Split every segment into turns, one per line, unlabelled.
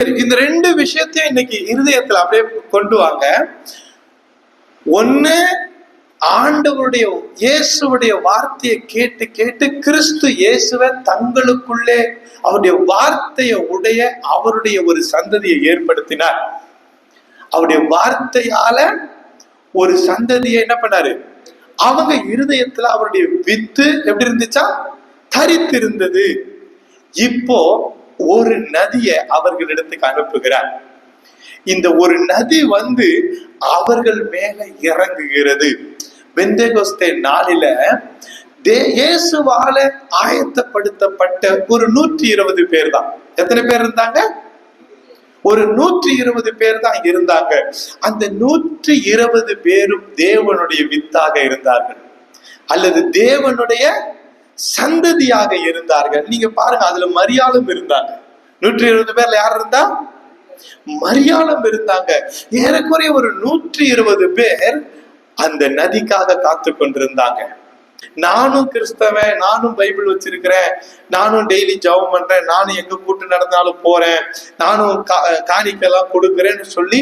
இந்த ரெண்டு விஷயத்தையும் இன்னைக்கு இருதயத்துல அப்படியே கொண்டு வாங்க. ஒண்ணு, ஆண்டவருடைய இயேசுடைய வார்த்தையை கேட்டு கேட்டு கிறிஸ்து இயேசுவை தங்களுக்குள்ளே அவருடைய வார்த்தையை உடைய அவருடைய ஒரு சந்ததியை ஏற்படுத்தினார். அவருடைய வார்த்தையால ஒரு சந்ததியை என்ன பண்ணாரு? அவங்க இருதயத்துல அவருடைய வித்து எப்படி இருந்துச்சா? தரித்திருந்தது. இப்போ ஒரு நதியை அவர்களிடத்துக்கு அனுப்புகிறார். இந்த ஒரு நதி வந்து அவர்கள் மேல இறங்குகிறது. பெந்தேகோஸ்தே நாளில இயேசுவால ஆயத்தப்படுத்தப்பட்ட ஒரு 120 பேர் தான். எத்தனை பேர் இருந்தாங்க? ஒரு 120 பேர் தான் இருந்தாங்க. அந்த 120 பேரும் தேவனுடைய வித்தாக இருந்தார்கள், அல்லது தேவனுடைய சந்ததியாக இருந்தார்கள். நீங்க பாருங்க, அதுல மரியாளும் இருந்தாங்க. 120 பேர்ல யார் இருந்தா? மரியாளும் இருந்தாங்க. ஏறக்குறைய ஒரு 120 பேர் அந்த நதிக்காக காத்து கொண்டிருந்தாங்க. நானும் கிறிஸ்தவன், நானும் பைபிள் வச்சிருக்கிறேன், நானும் டெய்லி ஜெபம் பண்றேன், நானும் எங்க கூட்டு நடந்தாலும் போறேன், நானும் காணிக்கெல்லாம் கொடுக்கிறேன்னு சொல்லி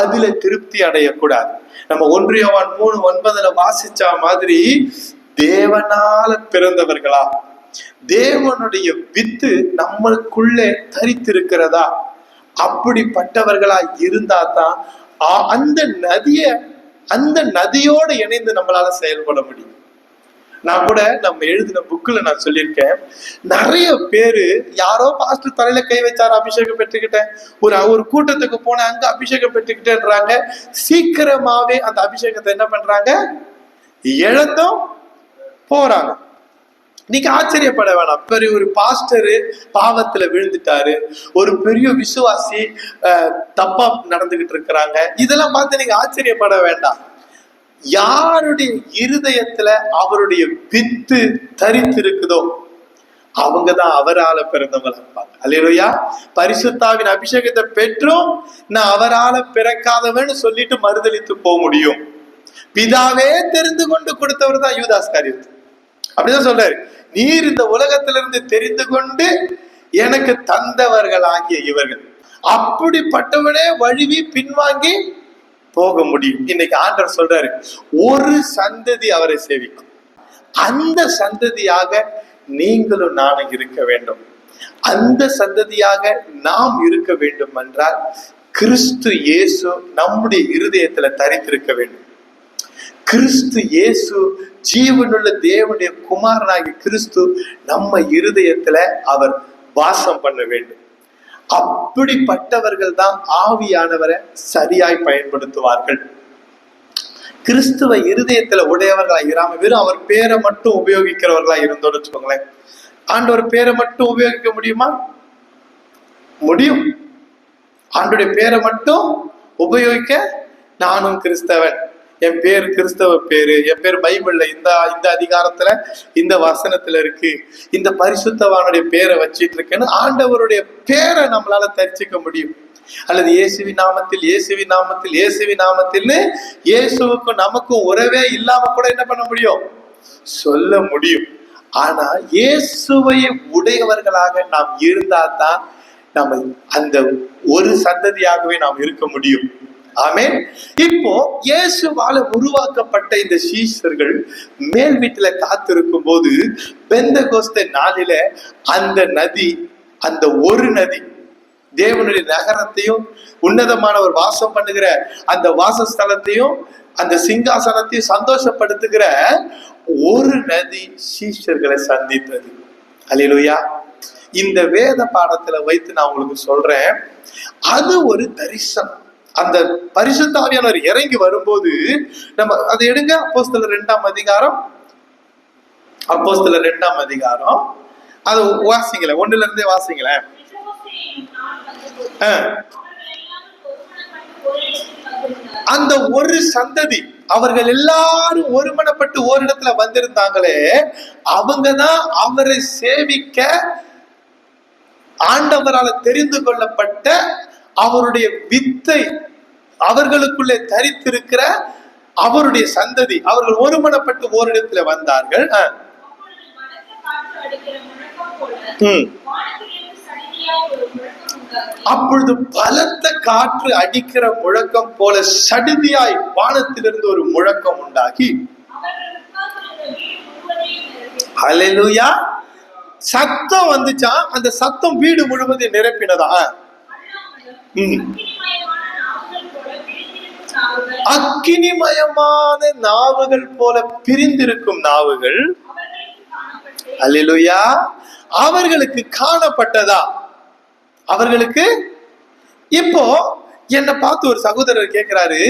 அதுல திருப்தி அடையக்கூடாது. நம்ம 1 யோவான் 3:9 வாசிச்ச மாதிரி தேவனால பிறந்தவர்களா, தேவனுடைய வித்து நம்மளுக்குள்ளே தரித்திருக்கிறதா, அப்படிப்பட்டவர்களா இருந்தா தான் அந்த நதியோடு இணைந்து நம்மளால செயல்பட முடியும். நான் கூட நம்ம எழுதின புக்ல நான் சொல்லியிருக்கேன், நிறைய பேரு யாரோ பாஸ்டர் தலையில கை வச்சாரு, அபிஷேகம் பெற்றுக்கிட்டேன், ஒரு கூட்டத்துக்கு போன அங்க அபிஷேகம் பெற்றுக்கிட்டேன்றாங்க. சீக்கிரமாவே அந்த அபிஷேகத்தை என்ன பண்றாங்க? இழந்தும் போறாங்க. நீங்க ஆச்சரியப்பட வேணாம். பெரிய ஒரு பாஸ்டரு பாவத்துல விழுந்துட்டாரு, ஒரு பெரிய விசுவாசி தப்பா நடந்துகிட்டு இருக்கிறாங்க, இதெல்லாம் பார்த்து நீங்க ஆச்சரியப்பட வேண்டாம். யாருடைய இருதயத்துல அவருடைய வித்து தரித்திருக்குதோ அவங்கதான் அவரால பிறந்தவங்க இருப்பாங்க. அல்லேலூயா. பரிசுத்தாவின் அபிஷேகத்தை பெற்றும் நான் அவரால பிறக்காதவன்னு சொல்லிட்டு மறுதலித்து போக முடியும். பிதாவே தெரிந்து கொண்டு கொடுத்தவர் தான் யூதாஸ் காரியத்து. அப்படிதான் சொல்றாரு, நீர் இந்த உலகத்திலிருந்து தெரிந்து கொண்டு எனக்கு தந்தவர்கள் ஆகிய இவர்கள், அப்படிப்பட்டவனே வழுவி பின்வாங்கி போக முடியும். இன்னைக்கு ஆண்டவர் சொல்றாரு, ஒரு சந்ததி அவரை சேவிக்கும். அந்த சந்ததியாக நீங்களும் நானும் இருக்க வேண்டும். அந்த சந்ததியாக நாம் இருக்க வேண்டும் என்றால் கிறிஸ்து இயேசு நம்முடைய இருதயத்துல தரித்திருக்க வேண்டும். கிறிஸ்து இயேசு ஜீவனுள்ள தேவனுடைய குமாரனாகிய கிறிஸ்து நம்ம இருதயத்துல அவர் வாசம் பண்ண வேண்டும். அப்படிப்பட்டவர்கள் தான் ஆவியானவரை சரியாய் பயன்படுத்துவார்கள். கிறிஸ்துவ இருதயத்துல உடையவர்களா இராம வெறும் அவர் பேரை மட்டும் உபயோகிக்கிறவர்களா இருந்தோம்னு வச்சுக்கோங்களேன். ஆண்டவர் பேரை மட்டும் உபயோகிக்க முடியுமா? முடியும். ஆண்டோடைய பேரை மட்டும் உபயோகிக்க, நானும் கிறிஸ்தவன், என் பேர் கிறிஸ்தவ பேரு, என் பேர் பைபிள்ல இந்த அதிகாரத்துல இந்த வசனத்துல இருக்கு, இந்த பரிசுத்தவானுடைய பேரை வச்சிட்டு இருக்கேன்னு ஆண்டவருடைய பேரை நம்மளால தரிசிக்க முடியும். அல்லது இயேசுவின் நாமத்தில் இயேசுவின் நாமத்தில் இயேசுவின் நாமத்தில்னு இயேசுவுக்கும் நமக்கும் உறவே இல்லாம கூட என்ன பண்ண முடியும்? சொல்ல முடியும். ஆனா இயேசுவை உடையவர்களாக நாம் இருந்தா தான் நம்ம அந்த ஒரு சந்ததியாகவே நாம் இருக்க முடியும். ஆமென். இப்போ இயேசுவால உருவாக்கப்பட்ட இந்த சீஷர்கள் மேல் வீட்டுல காத்திருக்கும் போது பெந்தெகோஸ்தே நாளில அந்த நதி, அந்த ஒரு நதி தேவனுடைய நகரத்தையும் உன்னதமானவர் வாசம் பண்ணுகிற அந்த வாசஸ்தலத்தையும் அந்த சிங்காசனத்தையும் சந்தோஷப்படுத்துகிற ஒரு நதி சீஷர்களை சந்தித்தது. அல்லேலூயா. இந்த வேத பாடத்துல வைத்து நான் உங்களுக்கு சொல்றேன், அது ஒரு தரிசனம். அந்த பரிசுத்த ஆவியானவர் இறங்கி வரும்போது நம்ம அதை எடுங்க. அப்போஸ்தலர் 2ஆம் அதிகாரம், அப்போஸ்தலர் 2ஆம் அதிகாரம், அது வாசிங்களேன், 1ல இருந்தே வாசிங்களேன். அந்த ஒரு சந்ததி, அவர்கள் எல்லாரும் ஒருமனப்பட்டு ஓரிடத்துல வந்திருந்தாங்களே, அவங்கதான் அவரை சேவிக்க ஆண்டவரால் தெரிந்து கொள்ளப்பட்ட அவருடைய வித்தை அவர்களுக்குள்ளே தரித்திருக்கிற அவருடைய சந்ததி. அவர்கள் ஒருமனப்பட்டு ஓரிடத்துல வந்தார்கள். அப்பொழுது பலத்த காற்று அடிக்கிற முழக்கம் போல சடுதியாய் வானத்திலிருந்து ஒரு முழக்கம் உண்டாகி, ஹல்லேலூயா, சத்தம் வந்துச்சா. அந்த சத்தம் வீடு முழுவதையும் நிரப்பினதா? அக்கினிமயமான நாவுகள் போல பிரிந்திருக்கும் நாவுகள், ஹல்லேலூயா, அவர்களுக்கு காணப்பட்டதா? அவர்களுக்கு. இப்போ என்ன பார்த்து ஒரு சகோதரர் கேட்கிறாரு,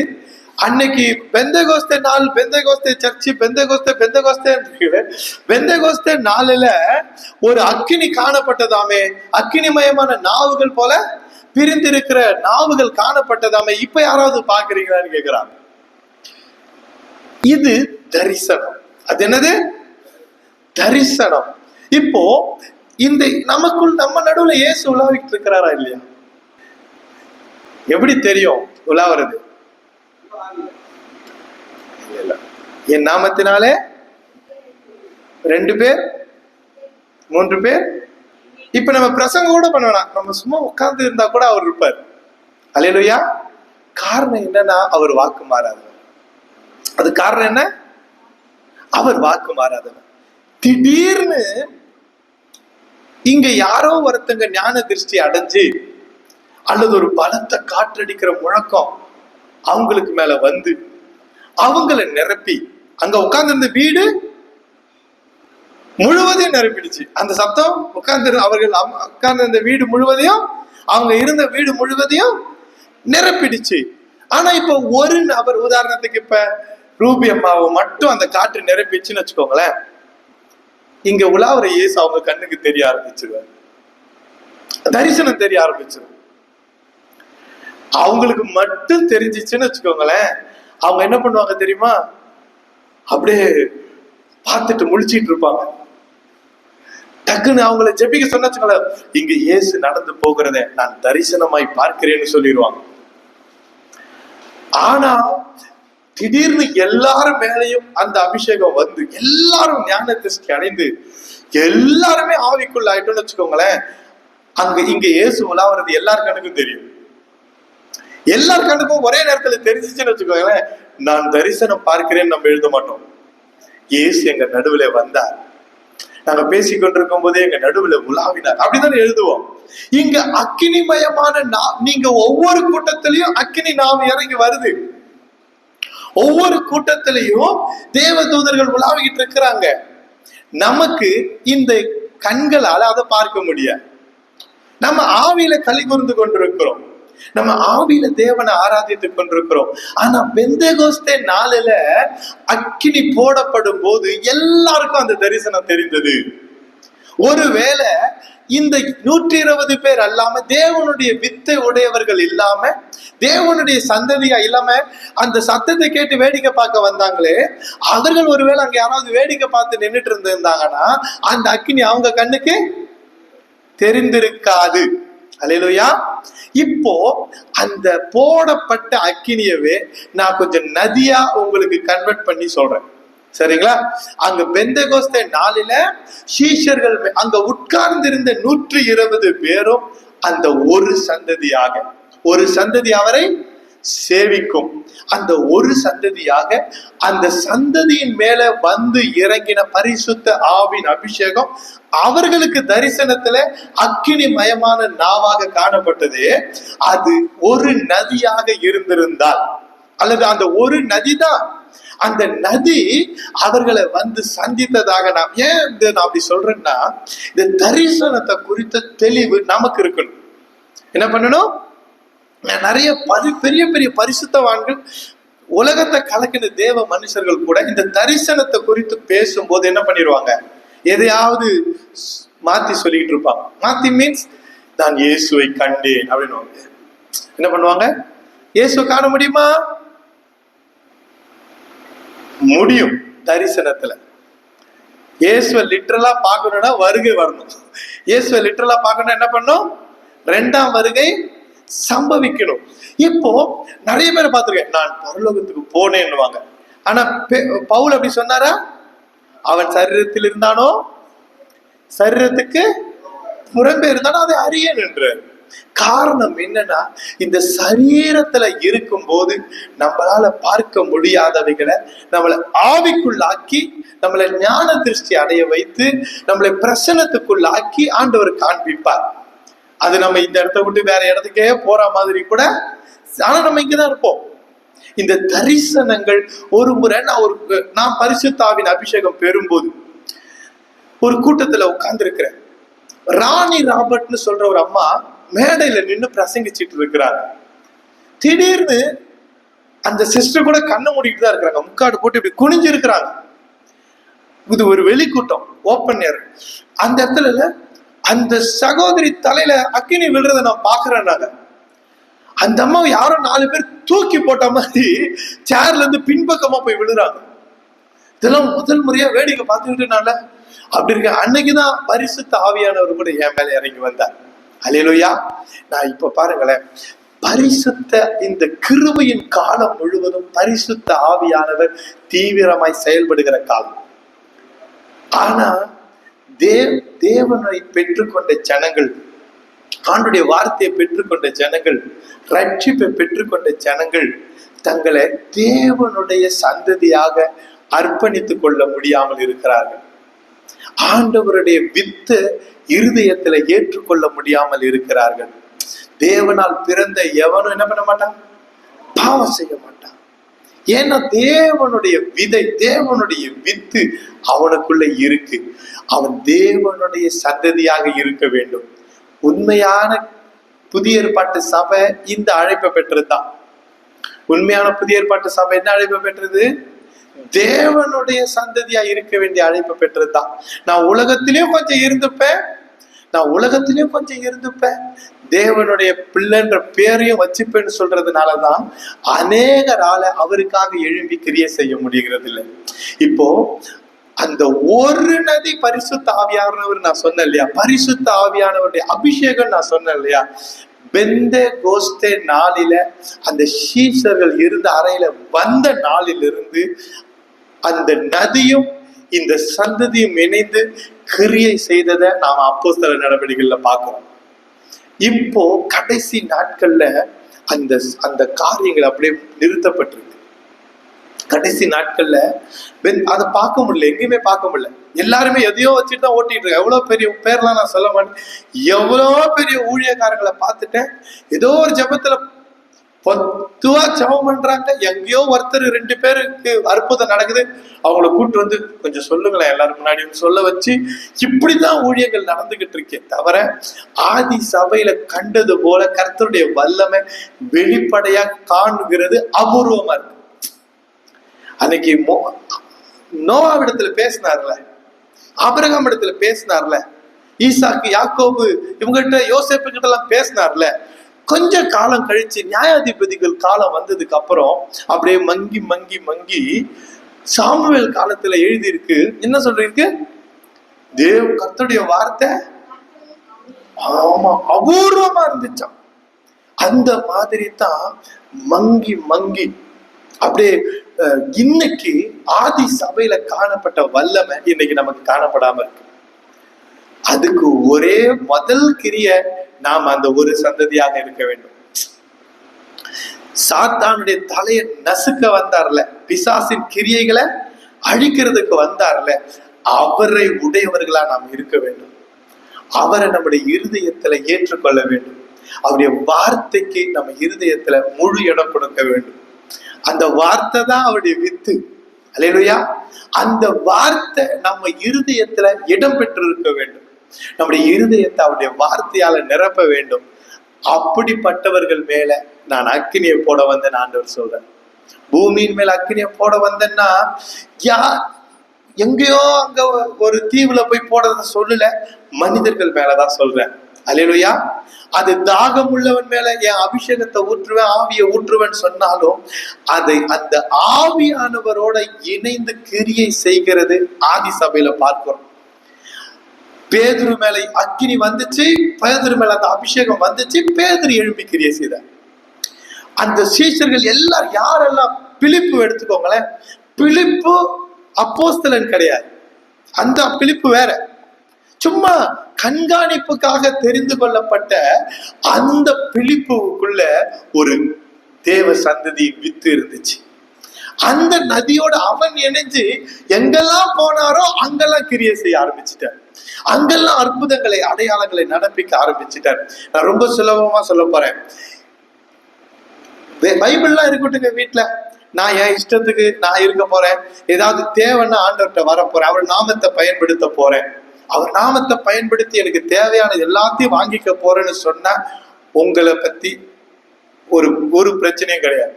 அன்னைக்கு பெந்தகோஸ்தே நாள், பெந்தகோஸ்தே சர்ச்சு, பெந்தகோஸ்தே நாளில ஒரு அக்கினி காணப்பட்டதாமே, அக்கினிமயமான நாவுகள் போல பிரிந்திருக்கிற நாவுகள் காணப்பட்டதாமே, இப்ப யாராவது பாக்குறீங்களான்னு கேட்கிறாங்க. இது தரிசனம். அது என்னது? தரிசனம். இப்போ இந்த நமக்குள், நம்ம நடுவுல இயேசு உலாவிட்டு இருக்கிறாரா இல்லையா? எப்படி தெரியும் உலாவுறது? என் நாமத்தினாலே 2 பேர் 3 பேர். இப்ப நம்ம பிரசங்கம் கூட பண்ணலாம், நம்ம சும்மா உட்கார்ந்து இருந்தா கூட அவர் இருப்பார். அல்லேலூயா. காரணம் என்னன்னா, அவர் வாக்கு மாறாதவர். அது காரணம் என்ன? அவர் வாக்கு மாறாதவர். திடீர்னு இங்க யாரோ ஒருத்தங்க ஞான திருஷ்டி அடைஞ்சு, அல்லது ஒரு பலத்த காற்றடிக்கிற முழக்கம் அவங்களுக்கு மேல வந்து அவங்களை நிரப்பி, அங்க உட்கார்ந்து இருந்த வீடு முழுவதையும் நிரப்பிடுச்சு. அந்த சத்தம் அவர்கள் உட்கார்ந்து இருந்த வீடு முழுவதையும், அவங்க இருந்த வீடு முழுவதையும் நிரப்பிடுச்சு. ஆனா இப்ப ஒரு நபர், உதாரணத்துக்கு இப்ப ரூபி அம்மாவை மட்டும் அந்த காற்று நிரப்பிச்சுன்னு வச்சுக்கோங்களேன், இங்க உலாவுற இயேசு அவங்க கண்ணுக்கு தெரிய ஆரம்பிச்சிருவார், தரிசனம் தெரிய ஆரம்பிச்சிடும். அவங்களுக்கு மட்டும் தெரிஞ்சிச்சுன்னு வச்சுக்கோங்களேன், அவங்க என்ன பண்ணுவாங்க தெரியுமா? அப்படியே பார்த்துட்டு முழிச்சிட்டு இருப்பாங்க. டக்குன்னு அவங்கள ஜெபிக்க சொன்னா, இங்க இயேசு நடந்து போகிறத நான் தரிசனமாய் பார்க்கிறேன்னு சொல்லிடுவாங்க. ஆனா திடீர்னு எல்லாரும் மேலையும் அந்த அபிஷேகம் வந்து எல்லாரும் ஞான திருஷ்டி அடைந்து எல்லாருமே ஆவிக்குள்ள ஆயிட்டோம்னு வச்சுக்கோங்களேன், இங்க இயேசு உலாவுறது எல்லார் கண்ணுக்கும் தெரியும். எல்லார் கண்ணுக்கும் ஒரே நேரத்துல தெரிஞ்சிச்சுன்னு வச்சுக்கோங்களேன், நான் தரிசனம் பார்க்கிறேன்னு நம்ம எழுத மாட்டோம். இயேசு எங்க நடுவுல வந்தார், நாங்க பேசிக்கொண்டிருக்கும் போதே எங்க நடுவுல உலாவினார், அப்படிதான் எழுதுவோம். இங்க அக்கினிமயமான நீங்க ஒவ்வொரு கூட்டத்திலையும் அக்கினி நாவு இறங்கி வருது. ஒவ்வொரு கூட்டத்திலையும் தேவ தூதர்கள் உலாவிக்கிட்டு இருக்கிறாங்க. நமக்கு இந்த கண்களால அதை பார்க்க முடியாது. நம்ம ஆவியில களி கூர்ந்து கொண்டிருக்கிறோம், நம்ம ஆவியில தேவனை ஆராதித்துக் கொண்டிருக்கிறோம். ஆனா பெந்தெகோஸ்தே நாளில அக்கினி போடப்படும் போது எல்லாருக்கும் அந்த தரிசனம் தெரிந்தது. ஒருவேளை இந்த 120 பேர் அல்லாம, தேவனுடைய வித்தை உடையவர்கள் இல்லாம, தேவனுடைய சந்ததியா இல்லாம, அந்த சத்தத்தை கேட்டு வேடிக்கை பார்க்க வந்தாங்களே, அவர்கள் ஒருவேளை அங்க யாராவது வேடிக்கை பார்த்து நின்றுட்டு இருந்திருந்தாங்கன்னா அந்த அக்கினி அவங்க கண்ணுக்கு தெரிந்திருக்காது. அல்லேலூயா. இப்போ அந்த போடப்பட்ட அக்கினியவே நான் கொஞ்சம் நதியா உங்களுக்கு கன்வெர்ட் பண்ணி சொல்றேன், சரிங்களா? அங்க பெந்தெகோஸ்தே நாளில சீஷர்கள் அங்க உட்கார்ந்திருந்த 120 பேரும் அந்த ஒரு சந்ததி அவரை சேவிக்கும். அந்த ஒரு சந்ததியாக, அந்த சந்ததியின் மேல வந்து இறங்கின பரிசுத்த ஆவின் அபிஷேகம் அவர்களுக்கு தரிசனத்துல அக்கினி மயமான நாவாக காணப்பட்டது. அது ஒரு நதியாக இருந்திருந்தால், அல்லது அந்த ஒரு நதிதான், அந்த நதி அவர்களை வந்து சந்தித்ததாக நான் அப்படி சொல்றேன்னா, இந்த தரிசனத்தை குறித்த தெளிவு நமக்கு இருக்கணும். என்ன பண்ணணும்? நிறைய பெரிய பெரிய பரிசுத்தவான்கள், உலகத்தை கலக்கின தேவ மனுஷர்கள் கூட இந்த தரிசனத்தை குறித்து பேசும்போது என்ன பண்ணிடுவாங்க? எதையாவது மாத்தி சொல்லிட்டு இருப்பாங்க. மாத்தி மீன்ஸ் நான் இயேசுவை கண்டேன் அப்படின்னு. என்ன பண்ணுவாங்க? இயேசு காண முடியுமா? முடியும். தரிசனத்துல இயேசுவை லிட்டரலா பார்க்கணும்னா வருகை வரணும். இயேசுவை லிட்டரலா பார்க்கணும் என்ன பண்ணும்? 2ஆம் வருகை சம்பவிக்கணும். இப்போ நிறைய பேர் பார்த்திருக்கேன், நான் பரலோகத்துக்கு போனேன்னுவாங்க. ஆனா பவுல் அப்படி சொன்னாரா? அவன் சரீரத்தில் இருந்தானோ, சரீரத்துக்கு புறம்பே இருந்தானோ அதை அறியேன் என்று. காரணம் என்னன்னா, இந்த சரீரத்துல இருக்கும் போது நம்மளால பார்க்க முடியாதவைகளை நம்மளை ஆவிக்குள்ளாக்கி, நம்மளை ஞான திருஷ்டி அடைய வைத்து, நம்மளை பிரசனத்துக்குள்ளாக்கி ஆண்டவர் காண்பிப்பார். அது நம்ம இந்த இடத்த விட்டு வேற இடத்துக்கே போற மாதிரி கூட, ஆனா நம்ம இங்கதான் இருப்போம். இந்த தரிசனங்கள் ஒரு முறை நான் பரிசுத்தாவின் அபிஷேகம் பெறும்போது ஒரு கூட்டத்துல உட்கார்ந்து இருக்கிறேன். ராணி ராபர்ட்னு சொல்ற ஒரு அம்மா மேடையில நின்று பிரசங்கிச்சுட்டு இருக்கிறாங்க. திடீர்னு அந்த சிஸ்டர் கூட கண்ணை மூடிட்டு தான் இருக்கிறாங்க, முக்காடு போட்டு இப்படி குனிஞ்சு இருக்கிறாங்க. இது ஒரு வெளிக்கூட்டம், ஓப்பன் ஏர். அந்த இடத்துல அந்த சகோதரி தலையில அக்கினி விழுறத நான் பாக்குறேன். நாங்க அந்த அம்மா யாரோ 4 பேர் தூக்கி போட்ட மாதிரி சேர்ல இருந்து பின்பக்கமா போய் விழுறாங்க. இதெல்லாம் முதல் முறையா வேடிக்கை பார்த்துக்கிட்டு அப்படி இருக்க. அன்னைக்குதான் பரிசுத்த ஆவியானவர் கூட என் மேல இறங்கி வந்தார். அல்லேலூயா. நான் இப்ப பாருங்களேன், பரிசுத்த இந்த கிருபையின் காலம் முழுவதும் பரிசுத்த ஆவியானவர் தீவிரமாய் செயல்படுகிற காலம். ஆனா தேவனை பெற்றுக்கொண்ட ஜனங்கள், ஆண்டுடைய வார்த்தையை பெற்றுக்கொண்ட ஜனங்கள், ரட்சிப்பை பெற்றுக்கொண்ட ஜனங்கள் தங்களை தேவனுடைய சந்ததியாக அர்ப்பணித்துக் கொள்ள முடியாமல் இருக்கிறார்கள். ஆண்டவருடைய வித்து இருதயத்துல ஏற்றுக்கொள்ள முடியாமல் இருக்கிறார்கள். தேவனால் பிறந்த எவனும் என்ன பண்ண மாட்டான்? பாவம் செய்ய மாட்டான். ஏன்னா தேவனுடைய விதை, தேவனுடைய வித்து அவனுக்குள்ள இருக்கு. அவன் தேவனுடைய சந்ததியாக இருக்க வேண்டும். உண்மையான புதிய ஏற்பாட்டு சபை இந்த அழைப்பை பெற்றதுதான். உண்மையான புதிய ஏற்பாட்டு சபை என்ன அழைப்பை பெற்றது? தேவனுடைய சந்ததியா இருக்க வேண்டிய அழைப்பை பெற்றதுதான். நான் உலகத்திலயும் கொஞ்சம் இருந்துப்பேன், தேவனுடைய பிள்ளைன்ற பேரையும் வச்சுப்பேன்னு சொல்றதுனாலதான் அநேகரால அவருக்காக எழும்பி கிரியை செய்ய முடிகிறது இல்லை. இப்போ அந்த ஒரு நதி பரிசுத்த ஆவியானவர் நான் சொன்னேன் இல்லையா, பரிசுத்த ஆவியானவருடைய அபிஷேகம் நான் சொன்னேன் இல்லையா, பெந்தேகோஸ்தே நாளில அந்த சீஷர்கள் இருந்த அறையில வந்த நாளிலிருந்து அந்த நதியும் இந்த சந்ததியும் இணைந்து கிரியை செய்ததை நாம அப்போஸ்தலர் நடவடிக்கைகள்ல பார்க்கிறோம். இப்போ கடைசி நாட்கள்ல அந்த அந்த காரியங்கள் அப்படியே நிறுத்தப்பட்டிருக்கு. கடைசி நாட்கள்ல அதை பார்க்க முடியல, எங்கேயுமே பார்க்க முடியல. எல்லாருமே எதையோ வச்சுட்டு தான் ஓட்டிட்டு இருக்க. எவ்வளவு பெரிய பேர்லாம் நான் சொல்ல மாட்டேன், எவ்வளோ பெரிய ஊழியக்காரங்களை பார்த்துட்டேன். ஏதோ ஒரு ஜபத்துல பொத்துவா ஜபம் பண்றாங்க, எங்கேயோ ஒருத்தர் 2 பேருக்கு அற்புதம் நடக்குது, அவங்கள கூப்பிட்டு வந்து கொஞ்சம் சொல்லுங்களேன் எல்லாரும் முன்னாடி சொல்ல வச்சு, இப்படிதான் ஊழியர்கள் நடந்துகிட்டு இருக்கே தவிர ஆதி சபையில கண்டது போல கர்த்தருடைய வல்லமை வெளிப்படையா காணுகிறது அபூர்வமா இருக்கு. அன்னைக்கு நோவாவிடத்துல பேசினார்ல, ஆபிரகாம் இடத்துல பேசினார்ல, ஈசாக்கு, யாக்கோபு இவங்ககிட்ட, யோசேப்பு கிட்ட எல்லாம் பேசினார்ல. கொஞ்ச காலம் கழிச்சு நியாயாதிபதிகள் காலம் வந்ததுக்கு அப்புறம் அப்படியே மங்கி மங்கி மங்கி சாமுவேல் காலத்துல எழுதி இருக்கு. என்ன சொல்றீங்க? கர்த்தருடைய வார்த்தை ஆமா அபூர்வமா இருந்துச்சாம். அந்த மாதிரி தான் மங்கி மங்கி அப்படியே இன்னைக்கு ஆதி சபையில காணப்பட்ட வல்லமை இன்னைக்கு நமக்கு காணப்படாம இருக்கு. அதுக்கு ஒரே முதல் கிரிய நாம் அந்த ஒரு சந்ததியாக இருக்க வேண்டும். சாத்தானுடைய தலையை நசுக்க வந்தார்ல, பிசாசின் கிரியைகளை அழிக்கிறதுக்கு வந்தார்ல, அவரை உடையவர்களா நாம் இருக்க வேண்டும். அவரை நம்முடைய இருதயத்துல ஏற்றுக்கொள்ள வேண்டும். அவருடைய வார்த்தைக்கு நம்ம இருதயத்துல முழு இடம் கொடுக்க வேண்டும். அந்த வார்த்தை தான் அவருடைய வித்து. அல்லேலூயா. அந்த வார்த்தை நம்ம இருதயத்துல இடம் பெற்று இருக்க வேண்டும். நம்முடைய இருதயத்தை அவருடைய வார்த்தையால நிரப்ப வேண்டும். அப்படிப்பட்டவர்கள் மேல நான் அக்கினியை போட வந்தேன் ஆண்டவர் சொல்றேன். பூமியின் மேல அக்கினியை போட வந்தேன்னா எங்கேயோ அங்க ஒரு தீவுல போய் போடுறத சொல்லல, மனிதர்கள் மேலதான் சொல்றேன். அல்லேலூயா. அது தாகம் உள்ளவன் மேல என் அபிஷேகத்தை ஊற்றுவேன், ஆவியை ஊற்றுவேன் சொன்னாலும் அதை அந்த ஆவியானவரோட இணைந்து கிரியை செய்கிறது ஆதி சபையில பார்க்கிறோம். பேதுரு மேல அக்கினி வந்துச்சு, பேதுரு மேல அந்த அபிஷேகம் வந்துச்சு, பேதுரு எழுப்பி கிரியை செய்தார். அந்த சீஷர்கள் எல்லாரும் யாரெல்லாம், பிலிப்பு எடுத்துக்கோங்களேன், பிலிப்பு அப்போஸ்தலன் கிடையாது, அந்த பிலிப்பு வேற. சும்மா கண்காணிப்புக்காக தெரிந்து கொள்ளப்பட்ட அந்த பிலிப்புக்குள்ள ஒரு தேவ சந்ததியின் வித்து இருந்துச்சு. அந்த நதியோட அவன் இணைஞ்சு எங்கெல்லாம் போனாரோ அங்கெல்லாம் கிரியை செய்ய ஆரம்பிச்சுட்டார். அங்கெல்லாம் அற்புதங்களை அடையாளங்களை நடப்பிக்க ஆரம்பிச்சுட்டார். நான் ரொம்ப சுலபமா சொல்ல போறேன். பைபிள்லாம் இருக்கட்டுங்க வீட்டுல, நான் என் இஷ்டத்துக்கு நான் இருக்க போறேன். ஏதாவது தேவைன்னா ஆண்டவர்கிட்ட வர போறேன், அவர் நாமத்தை பயன்படுத்த போறேன், அவர் நாமத்தை பயன்படுத்தி எனக்கு தேவையான எல்லாத்தையும் வாங்கிக்க போறேன்னு சொன்னா உங்களை பத்தி ஒரு பிரச்சனையும் கிடையாது.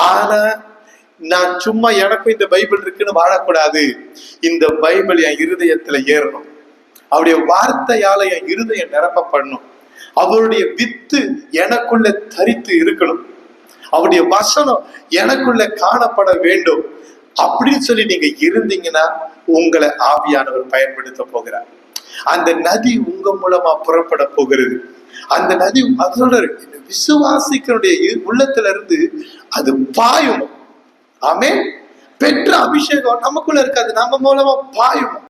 ஆனா நான் சும்மா எனக்கும் இந்த பைபிள் இருக்குன்னு வாழக்கூடாது. இந்த பைபிள் என் இருதயத்துல ஏறணும். அவருடைய வார்த்தையால என் இருதயம் நிரப்பப்படணும். அவருடைய வித்து எனக்குள்ள தரித்து இருக்கணும். அவருடைய வசனம் எனக்குள்ள காணப்பட வேண்டும். அப்படின்னு சொல்லி நீங்க இருந்தீங்கன்னா உங்களை ஆவியானவர் பயன்படுத்த போகிறார். அந்த நதி உங்க மூலமா புறப்பட போகிறது. அந்த நதி சொல்ற விசுவாசிகளுடைய உள்ளத்துல இருந்து அது பாயும். ஆமென். பெற்ற அபிஷேகம் நமக்குள்ள இருக்காது, நம்ம மூலமா பாயும்.